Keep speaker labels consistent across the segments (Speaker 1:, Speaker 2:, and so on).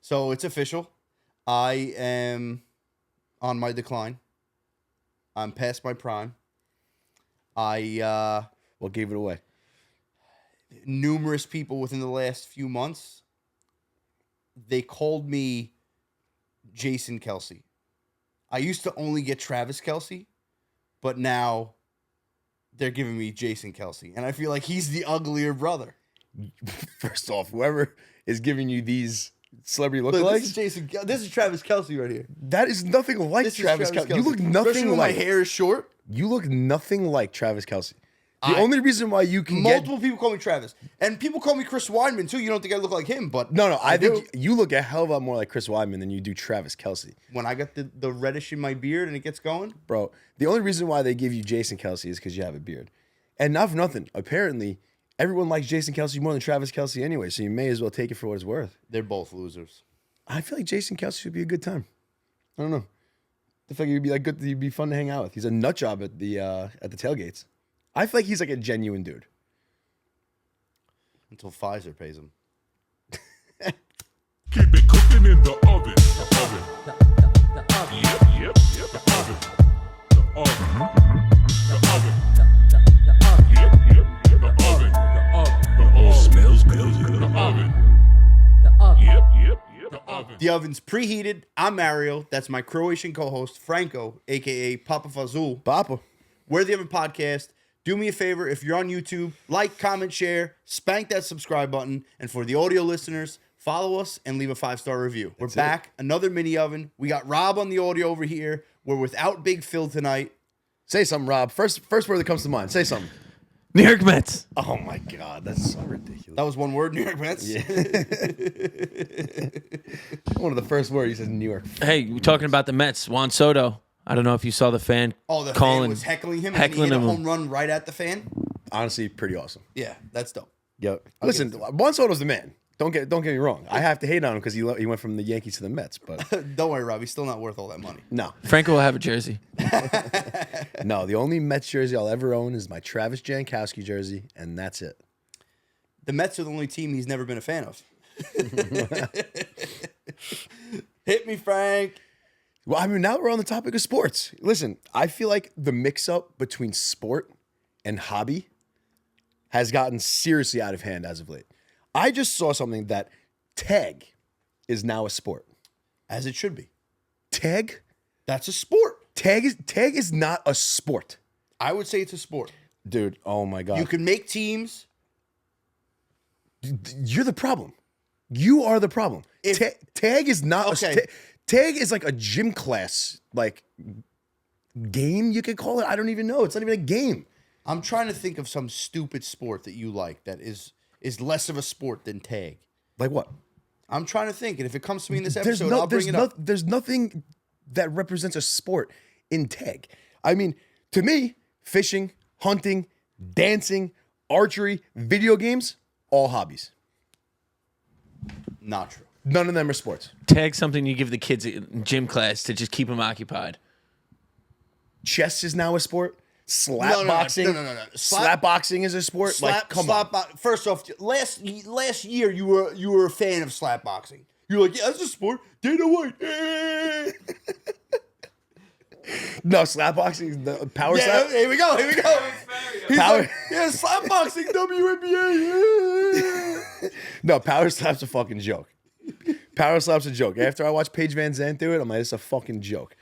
Speaker 1: So it's official. I am on my decline. I'm past my prime.
Speaker 2: What gave it away?
Speaker 1: Numerous people within the last few months, they called me Jason Kelce. I used to only get Travis Kelce, but now they're giving me Jason Kelce. And I feel like he's the uglier brother.
Speaker 2: First off, whoever is giving you these celebrity
Speaker 1: Look,
Speaker 2: lookalikes,
Speaker 1: this is Travis Kelce right here.
Speaker 2: that is nothing like
Speaker 1: This is
Speaker 2: Travis Kelce. You look
Speaker 1: Especially
Speaker 2: nothing
Speaker 1: when
Speaker 2: like.
Speaker 1: my hair is short.
Speaker 2: You look nothing like Travis Kelce. The only reason why you can
Speaker 1: Multiple people call me Travis. And people call me Chris Weidman, too. You don't think I look like him, but
Speaker 2: No, I think you look a hell of a lot more like Chris Weidman than you do Travis Kelce.
Speaker 1: when I got the reddish in my beard and it gets going.
Speaker 2: Bro, the only reason why they give you Jason Kelce is because you have a beard. And not for nothing. Apparently, everyone likes Jason Kelce more than Travis Kelce anyway, so you may as well take it for what it's worth.
Speaker 1: They're both losers.
Speaker 2: I feel like Jason Kelce would be a good time. I don't know. I feel like he'd be like good. He'd be fun to hang out with. He's a nut job at the tailgates. I feel like he's like a genuine dude.
Speaker 1: Until Pfizer pays him.
Speaker 3: Keep it cooking in the oven. The oven. The oven. Yep. The oven. The oven. The oven. Yep. The oven. The oven smells good. The oven. The oven. Yep. The oven.
Speaker 1: The oven's preheated. I'm Mario. That's my Croatian co-host, Franco, a.k.a. Papa Fazul.
Speaker 2: Papa.
Speaker 1: We're the Oven Podcast. Do me a favor, if you're on YouTube, like, comment, share, spank that subscribe button. And for the audio listeners, follow us and leave a 5-star review. We're back. Another mini oven. We got Rob on the audio over here. We're without Big Phil tonight.
Speaker 2: Say something, Rob. First word that comes to mind. Say something.
Speaker 4: New York Mets.
Speaker 2: Oh my God, that's so ridiculous.
Speaker 1: That was one word, New York Mets.
Speaker 2: Yeah. One of the first words he says in New York.
Speaker 4: Hey, we're talking about the Mets. Juan Soto. I don't know if you saw the fan.
Speaker 1: Oh, the
Speaker 4: calling,
Speaker 1: fan was heckling him
Speaker 4: heckling
Speaker 1: and he hit a
Speaker 4: him.
Speaker 1: home run right at the fan.
Speaker 2: Honestly, pretty awesome.
Speaker 1: Yeah, that's dope.
Speaker 2: Yep. Listen, Juan Soto's the man. Don't get me wrong. I have to hate on him because he went from the Yankees to the Mets, but
Speaker 1: Don't worry, Rob. He's still not worth all that money.
Speaker 2: no.
Speaker 4: Franco will have a jersey.
Speaker 2: No, the only Mets jersey I'll ever own is my Travis Jankowski jersey, and that's it.
Speaker 1: The Mets are the only team he's never been a fan of. Hit me, Frank.
Speaker 2: Well, I mean, now we're on the topic of sports. Listen, I feel like the mix-up between sport and hobby has gotten seriously out of hand as of late. I just saw something that tag is now a sport.
Speaker 1: As it should be.
Speaker 2: Tag?
Speaker 1: That's a sport.
Speaker 2: Tag is not a sport.
Speaker 1: I would say it's a sport.
Speaker 2: Dude, oh my God.
Speaker 1: You can make teams.
Speaker 2: You're the problem. You are the problem. Tag is not
Speaker 1: Okay.
Speaker 2: Tag is like a gym class, like game, you could call it. I don't even know. It's not even a game.
Speaker 1: I'm trying to think of some stupid sport that you like that is less of a sport than tag.
Speaker 2: Like what?
Speaker 1: I'm trying to think, and if it comes to me in this episode, I'll bring it up.
Speaker 2: There's nothing that represents a sport in tag. I mean, to me, fishing, hunting, dancing, archery, video games, all hobbies.
Speaker 1: Not true.
Speaker 2: None of them are sports.
Speaker 4: Tag something you give the kids in gym class to just keep them occupied.
Speaker 2: Chess is now a sport. Slap boxing.
Speaker 1: No.
Speaker 2: Slap boxing is a sport. Come on.
Speaker 1: First off, last year you were a fan of slap boxing. You're like, yeah, that's a sport. Dana White.
Speaker 2: No, slap boxing is the power slap.
Speaker 1: Here we go. He's
Speaker 2: Power-
Speaker 1: like, yeah, slap boxing, WNBA.
Speaker 2: No, power slap's a fucking joke. Power slap's a joke. After I watched Paige Van Zandt do it, I'm like, it's a fucking joke.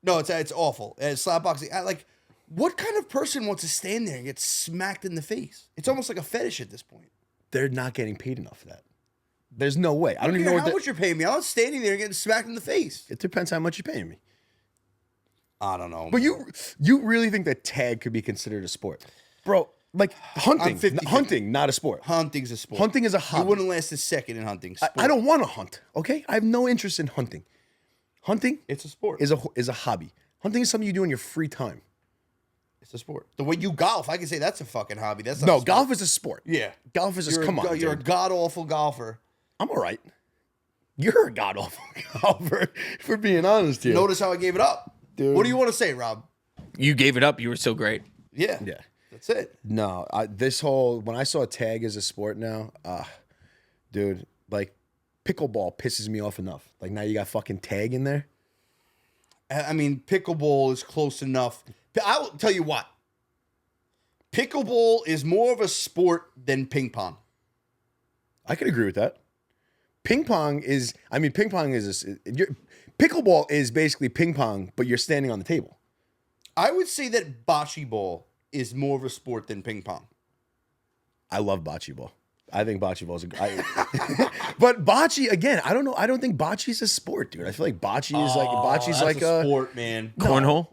Speaker 1: No, it's awful. Slap boxing. What kind of person wants to stand there and get smacked in the face? It's almost like a fetish at this point.
Speaker 2: They're not getting paid enough for that. There's no way. I don't even know
Speaker 1: how much you're paying me. I'm not standing there and getting smacked in the face.
Speaker 2: It depends how much you're paying me.
Speaker 1: I don't know.
Speaker 2: But you really think that tag could be considered a sport? Bro, like hunting.
Speaker 1: 50-50.
Speaker 2: Hunting, not a sport.
Speaker 1: Hunting's a sport.
Speaker 2: Hunting is a hobby.
Speaker 1: You wouldn't last a second in hunting.
Speaker 2: I don't want to hunt, okay? I have no interest in hunting. Hunting
Speaker 1: It's a sport.
Speaker 2: is a hobby. Hunting is something you do in your free time.
Speaker 1: It's a sport. The way you golf, I can say that's a fucking hobby. That's not
Speaker 2: No,
Speaker 1: a sport.
Speaker 2: golf is a sport.
Speaker 1: Yeah.
Speaker 2: Golf is just, come on,
Speaker 1: You're a
Speaker 2: dude.
Speaker 1: god-awful golfer.
Speaker 2: I'm all right. You're a god-awful golfer, for being honest here.
Speaker 1: Notice how I gave it up.
Speaker 2: Dude.
Speaker 1: What do you want to say, Rob?
Speaker 4: You gave it up. You were so great.
Speaker 1: Yeah.
Speaker 2: Yeah.
Speaker 1: That's it.
Speaker 2: No, when I saw tag as a sport now, dude, like pickleball pisses me off enough. Like now you got fucking tag in there.
Speaker 1: I mean, pickleball is close enough. I will tell you what. Pickleball is more of a sport than ping pong.
Speaker 2: I could agree with that. Pickleball is basically ping pong, but you're standing on the table.
Speaker 1: I would say that bocce ball is more of a sport than ping pong.
Speaker 2: I love bocce ball. I think bocce ball is but bocce again. I don't know. I don't think bocce is a sport, dude. I feel like bocce is like
Speaker 1: a sport, man.
Speaker 4: Cornhole.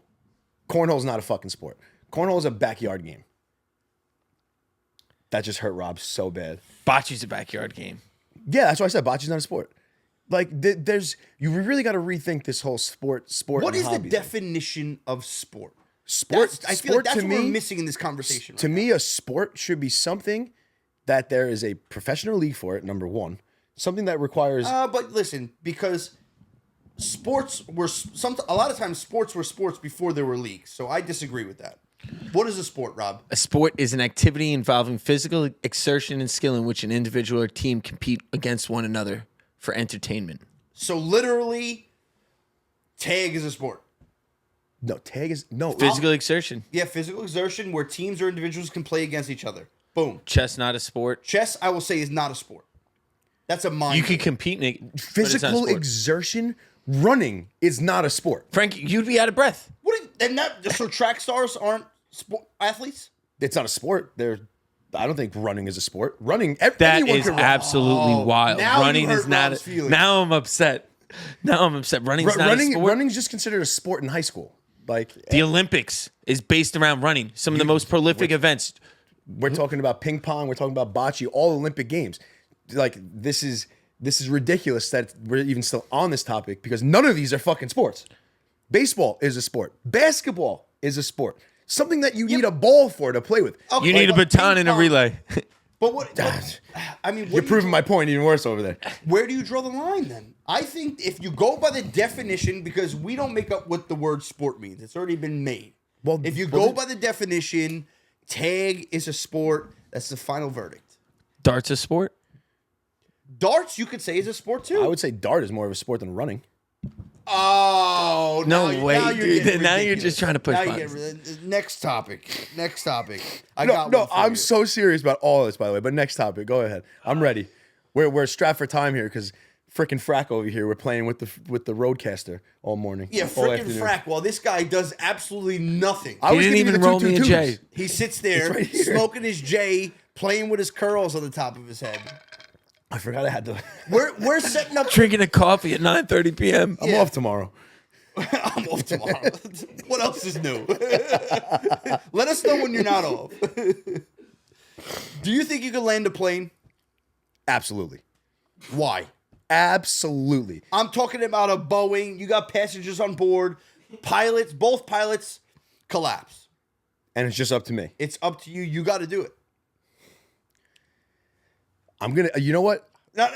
Speaker 2: Cornhole's not a fucking sport. Cornhole is a backyard game. That just hurt Rob so bad.
Speaker 4: Bocce's a backyard game.
Speaker 2: Yeah, that's why I said bocce's not a sport. Like you really got to rethink this whole sport.
Speaker 1: What
Speaker 2: and
Speaker 1: is the
Speaker 2: hobby thing.
Speaker 1: definition of sport?
Speaker 2: Sport.
Speaker 1: I feel like that's
Speaker 2: to
Speaker 1: what we're
Speaker 2: me,
Speaker 1: missing in this conversation.
Speaker 2: to me, a sport should be something that there is a professional league for it. Number one, something that requires.
Speaker 1: But listen, because sports were a lot of times sports were sports before there were leagues. So I disagree with that. What is a sport, Rob?
Speaker 4: A sport is an activity involving physical exertion and skill in which an individual or team compete against one another for entertainment.
Speaker 1: So literally, tag is a sport.
Speaker 2: No, tag is no
Speaker 4: Physical exertion.
Speaker 1: Yeah, physical exertion where teams or individuals can play against each other. Boom.
Speaker 4: Chess, not a sport.
Speaker 1: Chess, I will say, is not a sport. That's a mind.
Speaker 4: You could compete in it. but it's not a
Speaker 2: physical
Speaker 4: sport.
Speaker 2: exertion. Running is not a sport.
Speaker 4: Frank, you'd be out of breath.
Speaker 1: So track stars aren't sport athletes?
Speaker 2: It's not a sport. I don't think running is a sport. Running.
Speaker 4: That
Speaker 2: anyone
Speaker 4: is
Speaker 2: can run.
Speaker 4: absolutely wild.
Speaker 1: now you
Speaker 4: Running
Speaker 1: hurt
Speaker 4: is not.
Speaker 1: Rob's feelings.
Speaker 4: Now I'm upset. Running's not a sport.
Speaker 2: Running's just considered a sport in high school. Like
Speaker 4: The Olympics is based around running. Some of the most prolific events.
Speaker 2: we're talking about ping pong, we're talking about bocce, all Olympic games. Like this is ridiculous that we're even still on this topic because none of these are fucking sports. Baseball is a sport. Basketball is a sport. Something that you need a ball for to play with.
Speaker 1: Okay,
Speaker 4: You need a
Speaker 1: but
Speaker 4: baton
Speaker 1: ping
Speaker 4: and a
Speaker 1: pong-
Speaker 4: relay.
Speaker 1: I mean,
Speaker 2: You're proving my point even worse over there.
Speaker 1: where do you draw the line then? I think if you go by the definition, because we don't make up what the word sport means, it's already been made.
Speaker 2: Well,
Speaker 1: if you
Speaker 2: well,
Speaker 1: go by the definition, tag is a sport. That's the final verdict.
Speaker 4: Darts a sport?
Speaker 1: Darts, you could say, is a sport too.
Speaker 2: I would say dart is more of a sport than running.
Speaker 1: Oh
Speaker 4: No
Speaker 1: now
Speaker 4: way,
Speaker 1: now
Speaker 4: dude.
Speaker 1: getting
Speaker 4: Now you're
Speaker 1: ridiculous.
Speaker 4: just trying to push
Speaker 1: Now you're
Speaker 4: buttons.
Speaker 1: getting next topic. Next topic. I
Speaker 2: No,
Speaker 1: got
Speaker 2: no,
Speaker 1: one for
Speaker 2: I'm
Speaker 1: you.
Speaker 2: so serious about all this, by the way. But next topic, go ahead. I'm ready. We're strapped for time here because freaking Franco over here. We're playing with the Roadcaster all morning.
Speaker 1: Yeah,
Speaker 2: all
Speaker 1: freaking
Speaker 2: afternoon.
Speaker 1: frack. Well, this guy does absolutely nothing.
Speaker 2: I
Speaker 4: He
Speaker 2: was
Speaker 4: didn't
Speaker 2: giving you
Speaker 4: even
Speaker 2: the
Speaker 4: roll me a
Speaker 2: 222s.
Speaker 4: J.
Speaker 1: He sits there
Speaker 2: right here.
Speaker 1: smoking his J, playing with his curls on the top of his head.
Speaker 2: I forgot I had to.
Speaker 1: We're setting up.
Speaker 4: Drinking a coffee at 9:30 p.m.
Speaker 2: I'm off tomorrow.
Speaker 1: I'm off tomorrow. What else is new? Let us know when you're not off. Do you think you could land a plane?
Speaker 2: Absolutely.
Speaker 1: Why?
Speaker 2: Absolutely.
Speaker 1: I'm talking about a Boeing. You got passengers on board. Pilots, both pilots collapse.
Speaker 2: And it's just up to me.
Speaker 1: It's up to you. You got to do it.
Speaker 2: I'm going to, you know what?
Speaker 1: Now,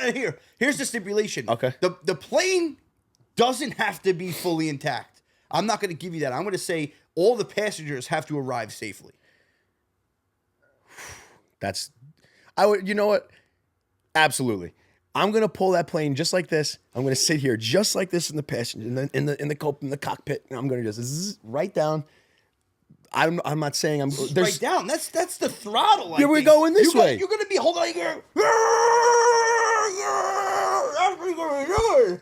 Speaker 1: here's the stipulation.
Speaker 2: Okay.
Speaker 1: The plane doesn't have to be fully intact. I'm not going to give you that. I'm going to say all the passengers have to arrive safely.
Speaker 2: You know what? Absolutely. I'm going to pull that plane just like this. I'm going to sit here just like this in the passenger, in the cockpit. And I'm going to just right down. I'm not saying I'm
Speaker 1: Right down. That's the throttle.
Speaker 2: Yeah, we're going this way.
Speaker 1: You're going to be holding like you're. That's what you're going to do.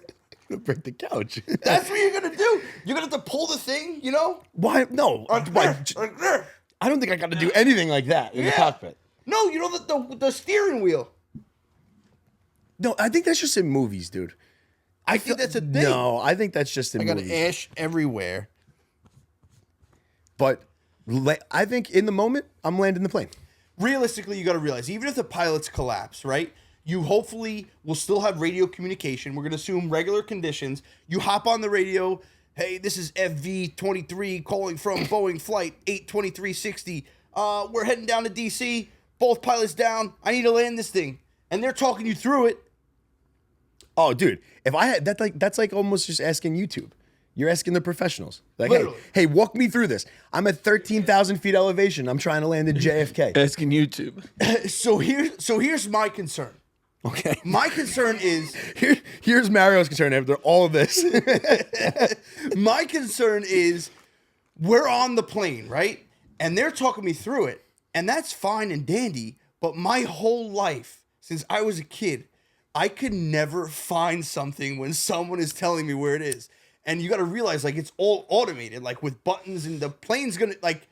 Speaker 2: gonna break the couch.
Speaker 1: That's what you're going to do. You're going to have to pull the thing, you know?
Speaker 2: Why? No. Why? I don't think I got to do anything like that in the cockpit.
Speaker 1: No, you know the steering wheel.
Speaker 2: No, I think that's just in movies, dude.
Speaker 1: I think that's a thing.
Speaker 2: No, I think that's just in
Speaker 1: I got
Speaker 2: movies.
Speaker 1: ash everywhere.
Speaker 2: But I think in the moment, I'm landing the plane.
Speaker 1: Realistically, you got to realize, even if the pilots collapse, right? You hopefully will still have radio communication. We're going to assume regular conditions. You hop on the radio. Hey, this is FV23 calling from Boeing flight 82360. We're heading down to DC. Both pilots down. I need to land this thing. And they're talking you through it.
Speaker 2: Oh, dude, if I had that's like almost just asking YouTube. You're asking the professionals. Like,
Speaker 1: Literally.
Speaker 2: hey, walk me through this. I'm at 13,000 feet elevation. I'm trying to land at JFK.
Speaker 4: Asking YouTube.
Speaker 1: So here's my concern.
Speaker 2: Okay.
Speaker 1: My concern is
Speaker 2: Here's Mario's concern after all of this.
Speaker 1: my concern is we're on the plane, right? And they're talking me through it. And that's fine and dandy. But my whole life, since I was a kid, I could never find something when someone is telling me where it is. And you got to realize, like, it's all automated, like with buttons, and the plane's going to, like,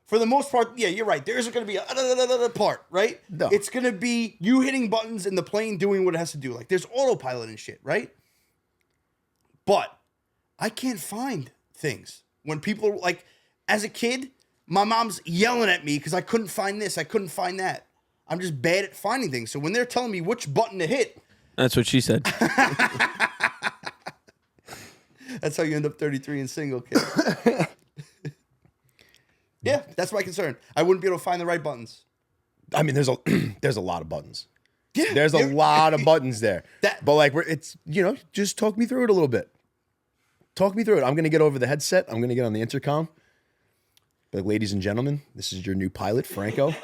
Speaker 1: for the most part, yeah, you're right. There isn't going to be a part, right?
Speaker 2: No.
Speaker 1: It's going to be you hitting buttons and the plane doing what it has to do. Like, there's autopilot and shit, right? But I can't find things. When people are, like, as a kid, my mom's yelling at me because I couldn't find this, I couldn't find that. I'm just bad at finding things. So when they're telling me which button to hit,
Speaker 4: That's what she said.
Speaker 1: that's how you end up 33 and single, kid. Yeah, that's my concern. I wouldn't be able to find the right buttons.
Speaker 2: I mean, there's a lot of buttons.
Speaker 1: Yeah,
Speaker 2: There's a lot of buttons there.
Speaker 1: That-
Speaker 2: But like, it's, just talk me through it a little bit. Talk me through it. I'm going to get over the headset. I'm going to get on the intercom. But ladies and gentlemen, this is your new pilot, Franco.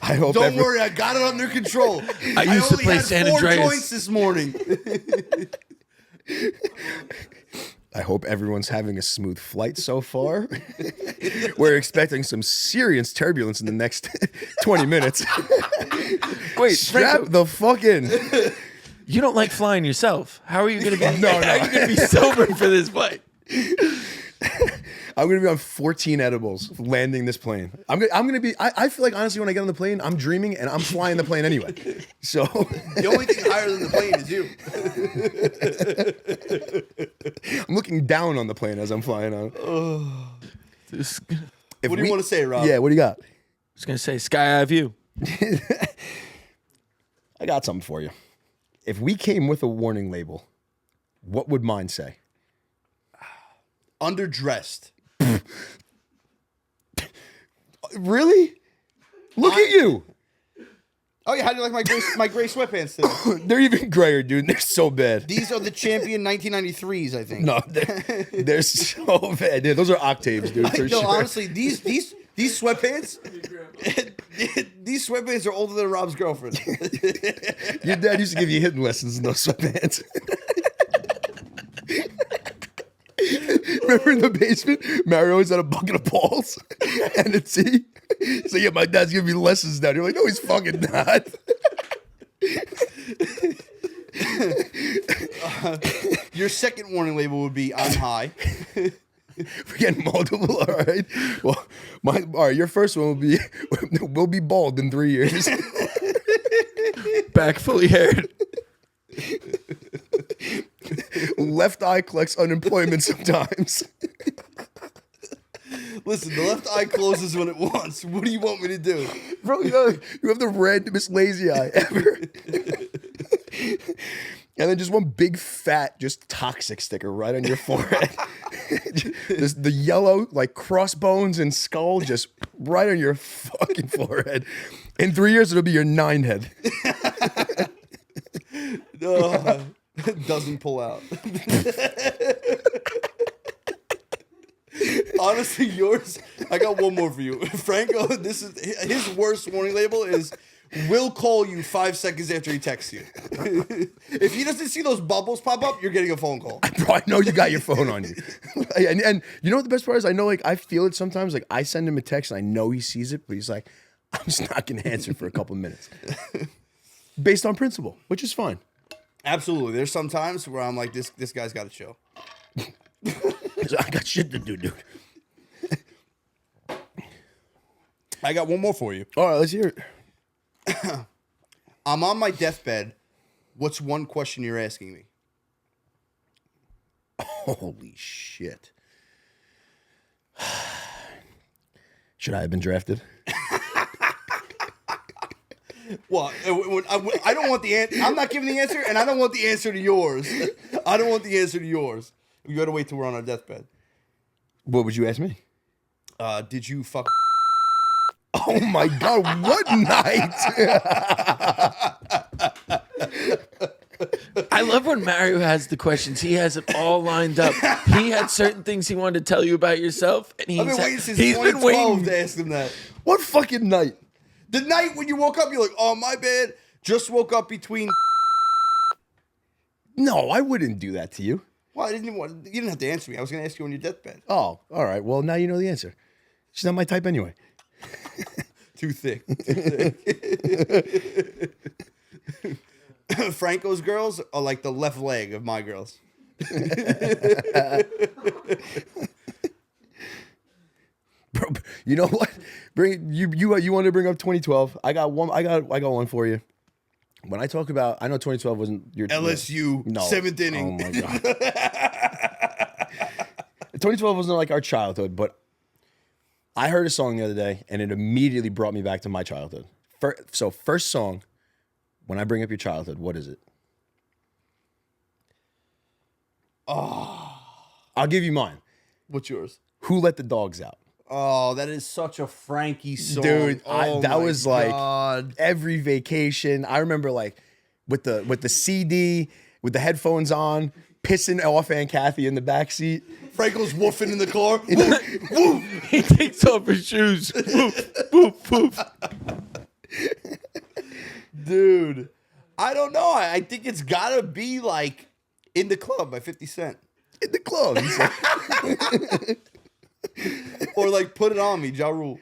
Speaker 2: I hope
Speaker 1: Don't worry, I got it under control.
Speaker 4: I used to
Speaker 1: only
Speaker 4: play
Speaker 1: had
Speaker 4: San
Speaker 1: 4
Speaker 4: Andreas.
Speaker 1: joints this morning.
Speaker 2: I hope everyone's having a smooth flight so far. We're expecting some serious turbulence in the next 20 minutes.
Speaker 4: Wait,
Speaker 2: Strap
Speaker 4: Franco,
Speaker 2: the fuck in.
Speaker 4: you don't like flying yourself. How are you going to be?
Speaker 2: No.
Speaker 4: How are you going to be sober for this flight?
Speaker 2: I'm going to be on 14 edibles landing this plane. I'm going to be, I feel like honestly when I get on the plane, I'm dreaming and I'm flying the plane anyway. So
Speaker 1: The only thing higher than the plane is you.
Speaker 2: I'm looking down on the plane as I'm flying on.
Speaker 4: This-
Speaker 1: What do you want to say, Rob?
Speaker 2: Yeah, what do you got?
Speaker 4: I was going to say sky eye view.
Speaker 2: I got something for you. If we came with a warning label, what would mine say?
Speaker 1: Underdressed.
Speaker 2: Really? Look at you.
Speaker 1: Oh yeah, how do you like my gray sweatpants today?
Speaker 2: They're even grayer, dude. They're so bad.
Speaker 1: These are the champion 1993s, I think.
Speaker 2: No, they're so bad. Dude, those are octaves, dude, for
Speaker 1: No,
Speaker 2: sure.
Speaker 1: honestly, these sweatpants, these sweatpants are older than Rob's girlfriend.
Speaker 2: Your dad used to give you hidden lessons in those sweatpants. Remember in the basement, Mario always had a bucket of balls and a tea? So yeah, my dad's giving me lessons now. You're like, no, he's fucking not.
Speaker 1: Your second warning label would be I'm high.
Speaker 2: We're getting multiple, all right? Well, all right, your first one will be bald in 3 years.
Speaker 4: Back fully haired.
Speaker 2: Left eye collects unemployment sometimes.
Speaker 1: Listen, the left eye closes when it wants. What do you want me to do?
Speaker 2: Bro, you have the randomest lazy eye ever. And then just one big fat, just toxic sticker right on your forehead. The yellow, like crossbones and skull, just right on your fucking forehead. In 3 years, it'll be your 9 head.
Speaker 1: Doesn't pull out. Honestly, yours. I got one more for you, Franco. This is his worst warning label. Is will call you 5 seconds after he texts you. If he doesn't see those bubbles pop up, you're getting a phone call.
Speaker 2: Bro, I know you got your phone on you. And you know what the best part is? I know, like, I feel it sometimes. Like, I send him a text and I know he sees it, but he's like, I'm just not going to answer for a couple of minutes. Based on principle, which is fine.
Speaker 1: Absolutely. There's some times where I'm like, this guy's got a show.
Speaker 2: I got shit to do, dude.
Speaker 1: I got one more for you.
Speaker 2: All right, let's hear it.
Speaker 1: I'm on my deathbed. What's one question you're asking me?
Speaker 2: Holy shit. Should I have been drafted?
Speaker 1: Well, I don't want the answer. I'm not giving the answer, and I don't want the answer to yours. I don't want the answer to yours. We got to wait till we're on our deathbed.
Speaker 2: What would you ask me?
Speaker 1: Did you fuck?
Speaker 2: Oh my God, what night?
Speaker 4: I love when Mario has the questions. He has it all lined up. He had certain things he wanted to tell you about yourself, and
Speaker 1: I've been waiting since
Speaker 4: he's
Speaker 1: 2012
Speaker 4: been waiting.
Speaker 1: to ask him that.
Speaker 2: What fucking night?
Speaker 1: The night when you woke up, you're like, oh, my bad. Just woke up between.
Speaker 2: No, I wouldn't do that to you.
Speaker 1: Well, you didn't have to answer me. I was going to ask you on your deathbed.
Speaker 2: Oh, all right. Well, now you know the answer. She's not my type anyway.
Speaker 1: Too thick. Franco's girls are like the left leg of my girls.
Speaker 2: Bro, you know what? You want to bring up 2012? I got one for you. When I talk about, I know 2012 wasn't your
Speaker 1: LSU,
Speaker 2: no.
Speaker 1: 7th inning.
Speaker 2: Oh my god. 2012 wasn't like our childhood, but I heard a song the other day and it immediately brought me back to my childhood. So first song, when I bring up your childhood, what is it?
Speaker 1: Oh.
Speaker 2: I'll give you mine.
Speaker 1: What's yours?
Speaker 2: Who Let the Dogs Out?
Speaker 1: Oh, that is such a Frankie song.
Speaker 2: Dude, that was
Speaker 1: God.
Speaker 2: like every vacation. I remember like with the CD, with the headphones on, pissing off Aunt Kathy in the backseat.
Speaker 1: Franco's woofing in the car.
Speaker 4: He takes off his shoes. Woof, woof, woof.
Speaker 1: Dude, I don't know. I think it's got to be like In the Club by 50 Cent.
Speaker 2: In the club.
Speaker 1: Or like Put It On Me, Ja Rule.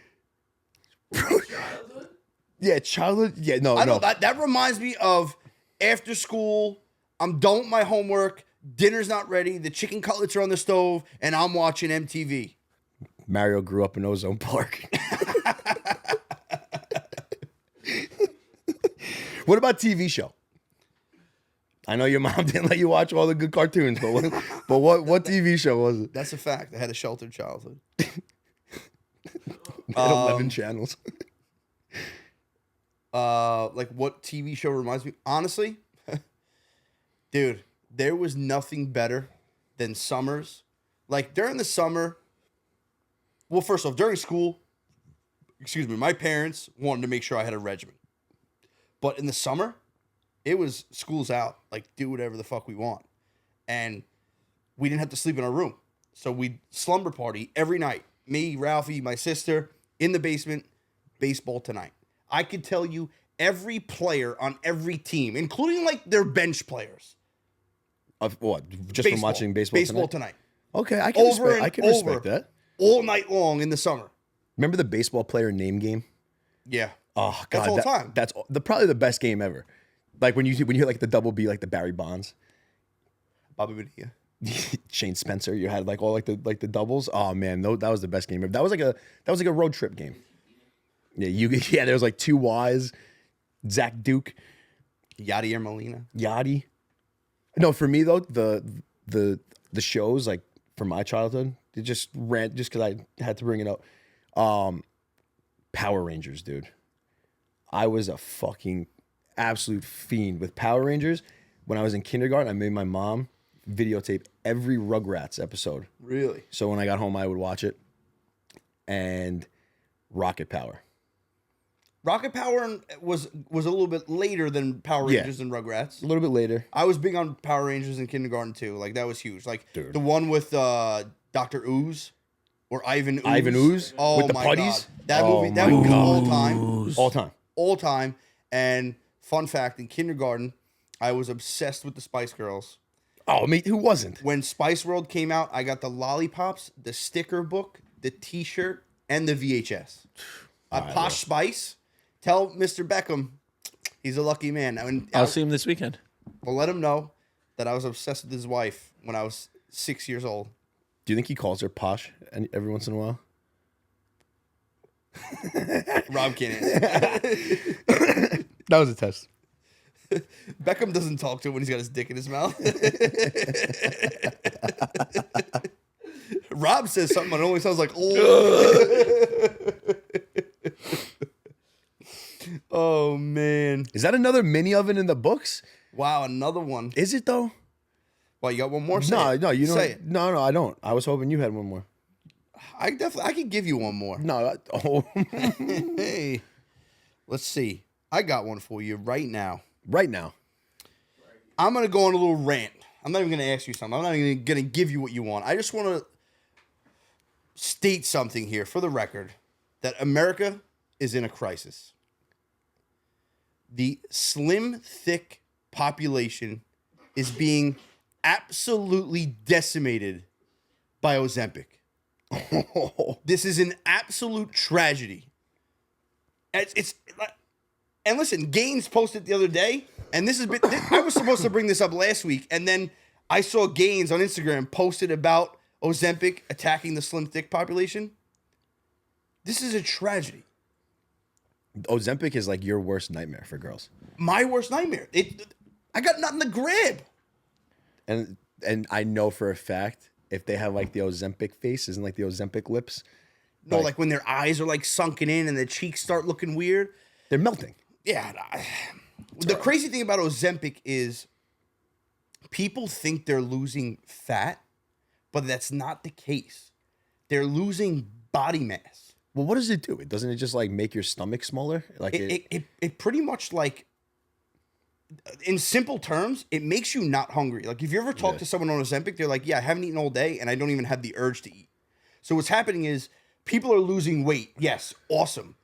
Speaker 2: Yeah, childhood. Yeah, no,
Speaker 1: I know
Speaker 2: no.
Speaker 1: that reminds me of after school. I'm done with my homework. Dinner's not ready. The chicken cutlets are on the stove, and I'm watching MTV.
Speaker 2: Mario grew up in Ozone Park. What about TV show? I know your mom didn't let you watch all the good cartoons, but what TV show was it?
Speaker 1: That's a fact. I had a sheltered childhood.
Speaker 2: It had 11 channels.
Speaker 1: Like what TV show reminds me? Honestly, dude, there was nothing better than summers. Like during the summer, well, first off, during school, my parents wanted to make sure I had a regimen. But in the summer, it was school's out. Like, do whatever the fuck we want. And we didn't have to sleep in our room. So we'd slumber party every night. Me, Ralphie, my sister, in the basement, baseball tonight. I could tell you every player on every team, including like their bench players.
Speaker 2: Of what? Just from watching baseball
Speaker 1: tonight.
Speaker 2: Okay, I can respect that.
Speaker 1: All night long in the summer.
Speaker 2: Remember the baseball player name game?
Speaker 1: Yeah.
Speaker 2: Oh god,
Speaker 1: That's all the time.
Speaker 2: That's probably the best game ever. Like when you hear like the double B, like the Barry Bonds,
Speaker 1: Bobby Bonilla.
Speaker 2: Shane Spencer. You had like all like the doubles. Oh man, no, that was the best game ever. That was like a road trip game. Yeah, there was like two Ys, Zach Duke,
Speaker 1: Yadier Molina.
Speaker 2: Yachty. No, for me though, the shows like from my childhood, they just ran just because I had to bring it up. Power Rangers, dude. I was a fucking absolute fiend with Power Rangers. When I was in kindergarten, I made my mom videotape every Rugrats episode.
Speaker 1: Really?
Speaker 2: So when I got home, I would watch it. And Rocket Power.
Speaker 1: Rocket Power was a little bit later than Power Rangers and Rugrats.
Speaker 2: A little bit later.
Speaker 1: I was big on Power Rangers in kindergarten too. Like that was huge. Like
Speaker 2: Dude.
Speaker 1: the one with Dr. Ooze or Ivan Ooze.
Speaker 2: Ivan Ooze?
Speaker 1: Oh
Speaker 2: With the
Speaker 1: my
Speaker 2: putties?
Speaker 1: God. That
Speaker 2: Oh
Speaker 1: movie, that
Speaker 2: my
Speaker 1: movie
Speaker 2: God.
Speaker 1: all time.
Speaker 2: All time.
Speaker 1: And fun fact, in kindergarten, I was obsessed with the Spice Girls.
Speaker 2: Oh, me, who wasn't?
Speaker 1: When Spice World came out, I got the lollipops, the sticker book, the T-shirt, and the VHS. Posh Spice. Tell Mr. Beckham he's a lucky man.
Speaker 4: I'll see him this weekend.
Speaker 1: We'll let him know that I was obsessed with his wife when I was 6 years old.
Speaker 2: Do you think he calls her Posh every once in a while?
Speaker 1: Rob can't answer.
Speaker 2: That was a test.
Speaker 1: Beckham doesn't talk to him when he's got his dick in his mouth. Rob says something, but it only sounds like, oh, man.
Speaker 2: Is that another mini oven in the books?
Speaker 1: Wow, another one.
Speaker 2: Is it though?
Speaker 1: Well, you got one more?
Speaker 2: No, you don't.
Speaker 1: Say it.
Speaker 2: No, I don't. I was hoping you had one more.
Speaker 1: I could give you one more.
Speaker 2: No.
Speaker 1: Hey, let's see. I got one for you right now.
Speaker 2: Right now.
Speaker 1: I'm going to go on a little rant. I'm not even going to ask you something. I'm not even going to give you what you want. I just want to state something here for the record that America is in a crisis. The slim, thick population is being absolutely decimated by Ozempic. This is an absolute tragedy. It's and listen, Gaines posted the other day, and I was supposed to bring this up last week, and then I saw Gaines on Instagram posted about Ozempic attacking the slim, thick population. This is a tragedy.
Speaker 2: Ozempic is like your worst nightmare for girls.
Speaker 1: My worst nightmare. I got nothing to grab.
Speaker 2: And I know for a fact if they have like the Ozempic face, isn't like the Ozempic lips.
Speaker 1: No, like when their eyes are like sunken in and the cheeks start looking weird.
Speaker 2: They're melting.
Speaker 1: Yeah. The crazy thing about Ozempic is people think they're losing fat, but that's not the case. They're losing body mass.
Speaker 2: Well, what does it do? Doesn't it just like make your stomach smaller? Like
Speaker 1: it pretty much like, in simple terms, it makes you not hungry. Like if you ever talk to someone on Ozempic, they're like, yeah, I haven't eaten all day and I don't even have the urge to eat. So what's happening is people are losing weight. Yes, awesome.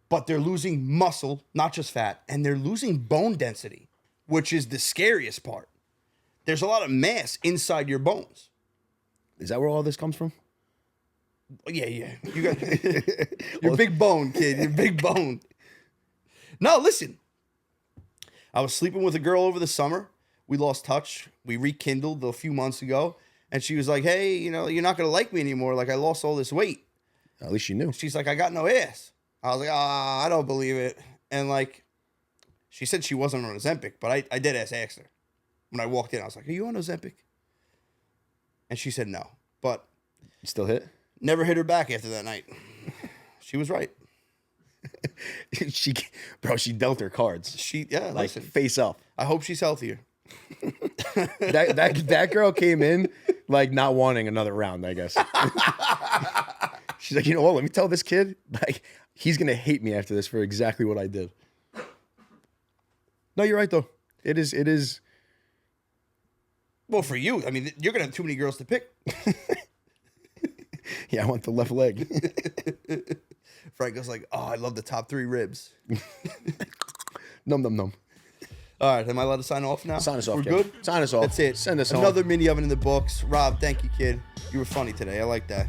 Speaker 1: But they're losing muscle, not just fat, and they're losing bone density, which is the scariest part. There's a lot of mass inside your bones.
Speaker 2: Is that where all this comes from?
Speaker 1: Yeah. You got your big bone, kid. Your big bone. No, listen. I was sleeping with a girl over the summer. We lost touch. We rekindled a few months ago. And she was like, hey, you're not going to like me anymore. Like, I lost all this weight.
Speaker 2: At least you knew.
Speaker 1: She's like, I got no ass. I was like, I don't believe it. And, like, she said she wasn't on Ozempic, but I did ask her. When I walked in, I was like, are you on Ozempic? And she said no. But
Speaker 2: you still hit?
Speaker 1: Never hit her back after that night. She was right.
Speaker 2: She dealt her cards.
Speaker 1: Like
Speaker 2: listen, face up.
Speaker 1: I hope she's healthier.
Speaker 2: that girl came in like not wanting another round, I guess. She's like, you know what? Let me tell this kid, like, he's gonna hate me after this for exactly what I did. No, you're right though. It is.
Speaker 1: Well, for you, I mean, you're gonna have too many girls to pick.
Speaker 2: Yeah, I want the left leg.
Speaker 1: Franco's like, oh, I love the top 3 ribs.
Speaker 2: Num.
Speaker 1: All right, am I allowed to sign off now?
Speaker 2: Sign us off.
Speaker 1: We're
Speaker 2: Kevin.
Speaker 1: good?
Speaker 2: Sign us off.
Speaker 1: That's it.
Speaker 2: Send us home.
Speaker 1: Another mini oven in the books. Rob, thank you, kid. You were funny today. I like that.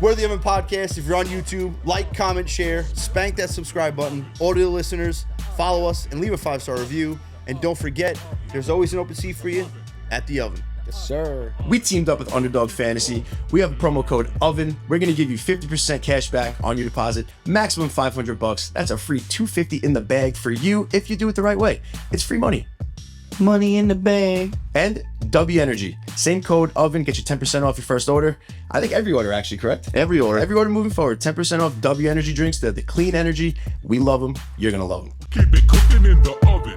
Speaker 1: We're the Oven Podcast. If you're on YouTube, like, comment, share, spank that subscribe button. Audio listeners, follow us and leave a 5-star review. And don't forget, there's always an open seat for you at the Oven.
Speaker 2: Yes, sir.
Speaker 5: We teamed up with Underdog Fantasy. We have a promo code OVEN. We're going to give you 50% cash back on your deposit, maximum $500. That's a free $250 in the bag for you if you do it the right way. It's free money. Money in the bag. And Dubby Energy. Same code OVEN, get you 10% off your first order. I think every order, actually, correct? Every order moving forward. 10% off Dubby Energy drinks. They're the clean energy. We love them. You're going to love them.
Speaker 3: Keep it cooking in the oven.